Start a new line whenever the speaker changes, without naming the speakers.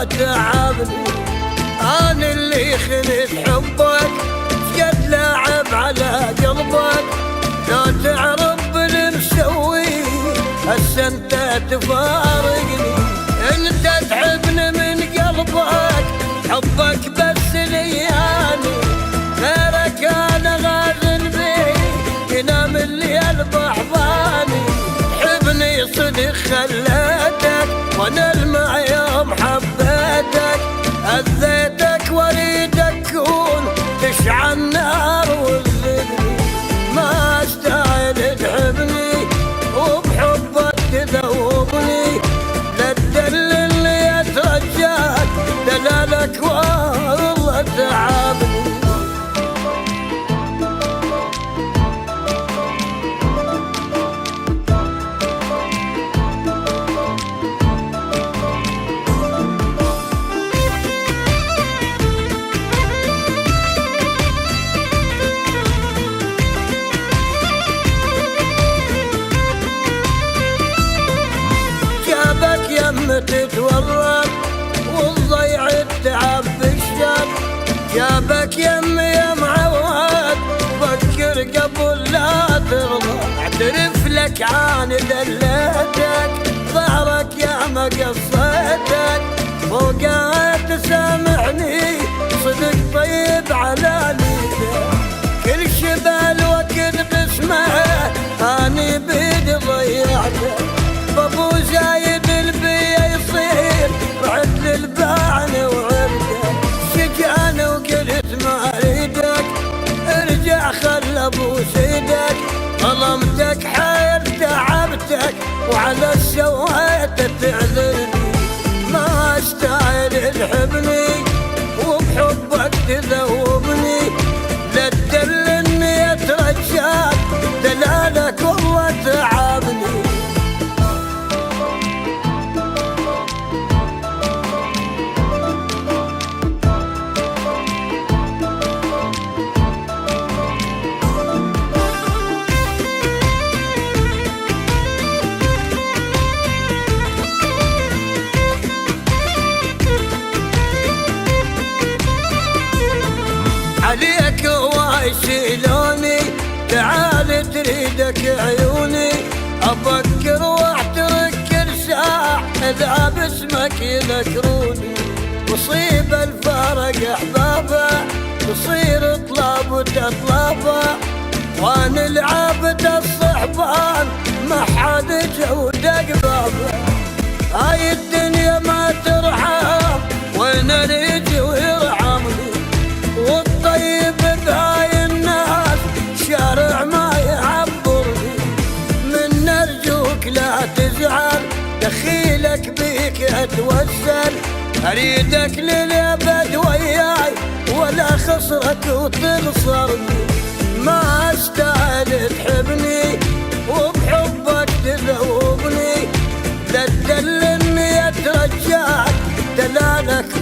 والله تعبني. أنا اللي خليت حبك قد لاعب على قلبك، لو تعرف بالمسوي هسه انت تفارقني. انت تعبني من قلبك، حبك بس لياني، غيرك انا غازل بيه ينام الليل بحضاني. حبني صدق خليتك وانا المع يوم حبيتك، اذيتك واريدك كون تشعل نار وتذبني. ما استاهل تحبني وبحبك تذوبني، لا تدللني يا رجال دلالك والله تعبني. تتورط والضيع التعب بالشر، جابك يمي يا معود فكر قبل لا ترضى. اعترف لك عن دلتك، ظهرك يا ما قصيتك، فوقها تسامحني صدق طيب على نيتك. كل شبال وقت قسمه اني بيدي ضيعته، بابو زايد البيا يصير بعد للبان وعرده. شجعنا وقلت ما اريدك، ارجع خل ابو سيدك، ظلمتك حير تعبتك وعلى سويت تعذرني. ما استاهل تحبني وبحبك تذوبني، لا تدلني يا رجال دلالك والله تعبني. عليك وايشيلوني، تعال تريدك عيوني، افكر واحترك كل ساعة اذا باسمك يذكروني. مصيب الفارق احبابه تصير طلاب وتطلبه، وانا العابد الصحبان ما حد جودك بابه. هاي الدنيا ما ترحم وين اريد ويرحمني، والطيب بهاي الناس شارع ما يعبرني. من ارجوك لا تزعل دخيلك بيك اتوسل، اريدك للابد وياي ولا خسرك وتنصرني. ما استاهل تحبني وبحبك تذوبني، لا تدلني يا رجال دلالك